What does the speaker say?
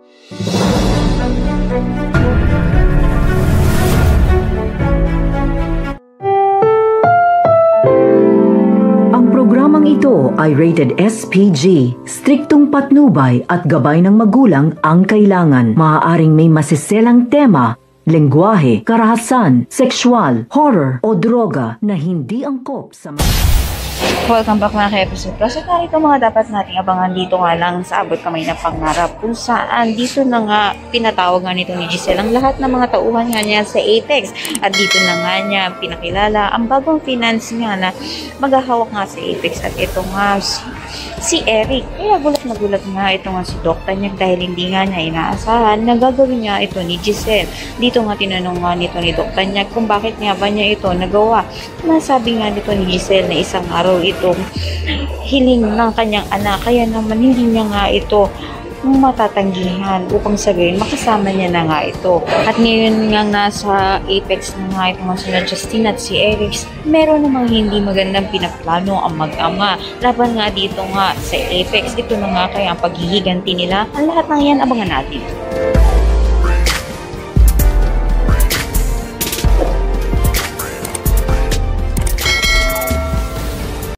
Ang programang ito ay rated SPG. Striktong patnubay at gabay ng magulang ang kailangan. Maaaring may masiselang tema, lengguwahe, karahasan, sexual, horror o droga na hindi angkop sa Welcome back mga ka-episode. So narito mga dapat nating abangan dito nga lang sa Abot Kamay na Pangarap, kung saan dito na nga pinatawag nga nito ni Giselle ang lahat ng mga tauhan nga niya sa Apex, at dito na nga niya pinakilala ang bagong finance nga na maghahawak nga sa Apex, at ito nga si Eric. Kaya gulat na gulat nga ito nga si Doc Tanyag dahil hindi nga niya inaasahan na gagawin niya ito ni Giselle. Dito nga tinanong nga nito ni Doc Tanyag kung bakit nga ba niya ito nagawa. Nasabi nga nito ni Giselle na isang araw itong hiling ng kanyang anak, kaya naman hindi niya nga ito matatanggihan upang sabihin makasama niya na nga ito. At ngayon nga nasa Apex na nga itong sina Justine at si Eric, meron namang hindi magandang pinaplano ang mag-ama laban nga dito nga sa Apex. Ito na nga kaya ang paghihiganti nila. Ang lahat ng yan abangan natin.